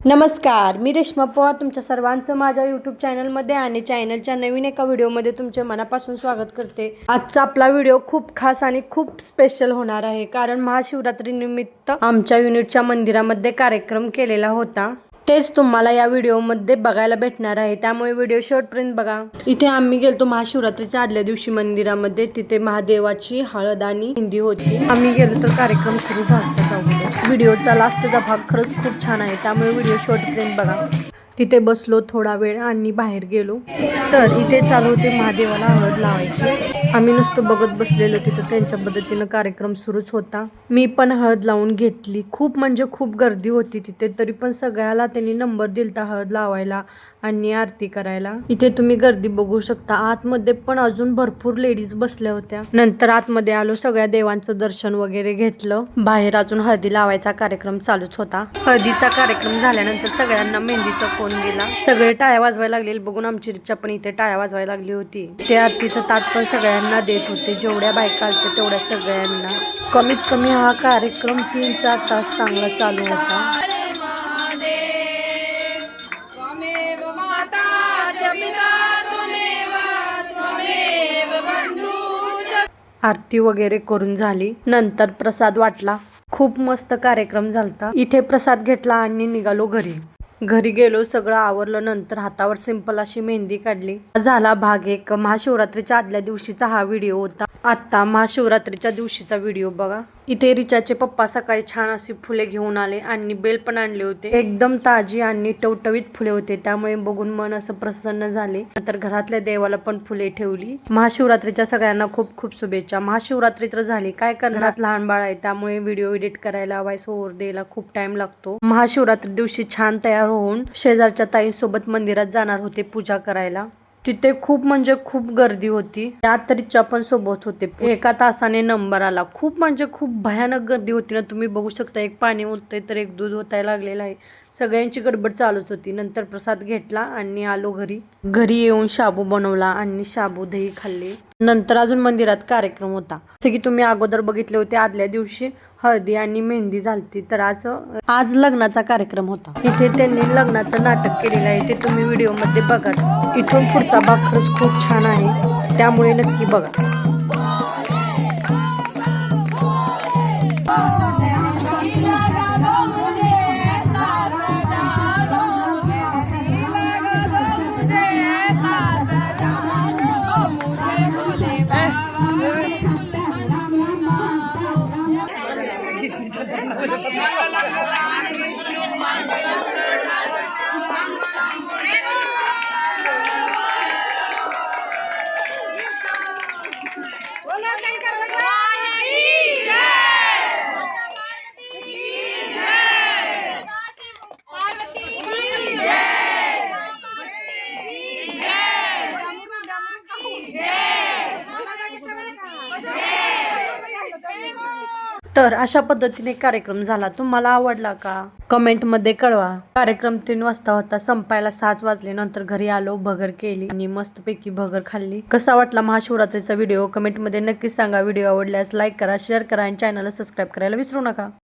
नमस्कार, मी रेश्मा पवार तुमच्या सर्वांचं माझ्या यूट्यूब चॅनलमध्ये आणि चॅनलच्या नवीन एका व्हिडिओमध्ये तुमचे मनापासून स्वागत करते। आजचा आपला व्हिडिओ खूप खास आणि खूप स्पेशल होणार आहे, कारण महाशिवरात्री निमित्त आमच्या युनिटच्या मंदिरामध्ये कार्यक्रम केलेला होता। तेच तुम्हाला या व्हिडिओमध्ये बघायला भेटणार आहे, त्यामुळे व्हिडिओ शेवटपर्यंत बघा। इथे आम्ही गेलतो महाशिवरात्रीच्या आदल्या दिवशी मंदिरामध्ये, तिथे महादेवाची हळद आणि मेहंदी होती। आम्ही गेलो तर कार्यक्रम सुरू झाला। व्हिडिओचा लास्टचा भाग खरंच खूप छान आहे, त्यामुळे व्हिडिओ शेवटपर्यंत बघा। तिथे बसलो थोडा वेळ आणि बाहेर गेलो, तर इथे चालू होते महादेवाला हळद लावायची। आम्ही नुसतं बघत बसलेलो, तिथं त्यांच्या पद्धतीनं कार्यक्रम सुरूच होता। मी पण हळद लावून घेतली। खूप म्हणजे खूप गर्दी होती तिथे, तरी पण सगळ्याला त्यांनी नंबर दिलता हळद लावायला आणि आरती करायला। इथे तुम्ही गर्दी बघू शकता। आतमध्ये पण अजून भरपूर लेडीज बसल्या होत्या। नंतर आतमध्ये आलो, सगळ्या देवांचं दर्शन वगैरे घेतलं। बाहेर अजून हळदी लावायचा कार्यक्रम चालूच होता। हळदीचा कार्यक्रम झाल्यानंतर सगळ्यांना मेहंदीचा फोन गेला। सगळे टाळ्या वाजवायला लागले, बघून आमची रिचा पण इथे टाळ्या वाजवायला लागली होती। ते आरतीचं ताट पण सगळ्यांना देत होते, जेवढ्या बायका आलत्या तेवढ्या सगळ्यांना। कमीत कमी हा कार्यक्रम 3-4 तास चांगला चालू होता। आरती वगैरे करून झाली, नंतर प्रसाद वाटला। खूप मस्त कार्यक्रम झालता। इथे प्रसाद घेतला आणि निघालो घरी। घरी गेलो, सगळं आवरलं, नंतर हातावर सिंपल अशी मेहंदी काढली। झाला भाग 1। महाशिवरात्रीच्या आदल्या दिवशीचा हा व्हिडिओ होता। आता महाशिवरात्रीच्या दिवशीचा व्हिडिओ बघा। इथे रिचाचे पप्पा सकाळी छान अशी फुले घेऊन आले आणि बेल पण आणले होते। एकदम ताजी आणि टवटवीत फुले होते, त्यामुळे बघून मन असं प्रसन्न झाले। नंतर घरातल्या देवाला पण फुले ठेवली। महाशिवरात्रीच्या सगळ्यांना खूप खूप शुभेच्छा। महाशिवरात्री तर झाली, काय करणार, घरात लहान बाळ आहे, त्यामुळे व्हिडिओ एडिट करायला, व्हॉइस ओव्हर द्यायला खूप टाइम लागतो। महाशिवरात्री दिवशी छान तयार होऊन शेजारच्या ताईंसोबत मंदिरात जाणार होते पूजा करायला। तिथे खूप म्हणजे खूप गर्दी होती, त्यात रिचा पण सोबत होते। 1 तासाने नंबर आला। खूप म्हणजे खूप भयानक गर्दी होती ना, तुम्ही बघू शकता। एक पाणी ओततंय तर एक दूध ओतायला लागलेलं आहे। सगळ्यांची गडबड चालूच होती। नंतर प्रसाद घेतला आणि आलो घरी। घरी येऊन शाबू बनवला आणि शाबू दही खाल्ले। नंतर अजून मंदिरात कार्यक्रम होता, जसे की तुम्ही अगोदर बघितले होते। आदल्या दिवशी हळदी आणि मेहंदी झालती, तर आज लग्नाचा कार्यक्रम होता। इथे त्यांनी लग्नाचं नाटक केलेलं आहे, ते तुम्ही व्हिडिओ मध्ये बघा। इथून पुढचा भाग खरंच खूप छान आहे, त्यामुळे नक्की बघा। तर अशा पद्धतीने कार्यक्रम झाला। तुम्हाला आवडला का? कमेंट मध्ये कळवा। कार्यक्रम 3 वाजता होता, संपायला 6 वाजले। नंतर घरी आलो, भगर केली आणि मस्तपैकी भगर खाल्ली। कसा वाटला महाशिवरात्रीचा व्हिडिओ कमेंट मध्ये नक्की सांगा। व्हिडिओ आवडल्यास लाईक करा, शेअर करा आणि चॅनलला सबस्क्राईब करायला विसरू नका।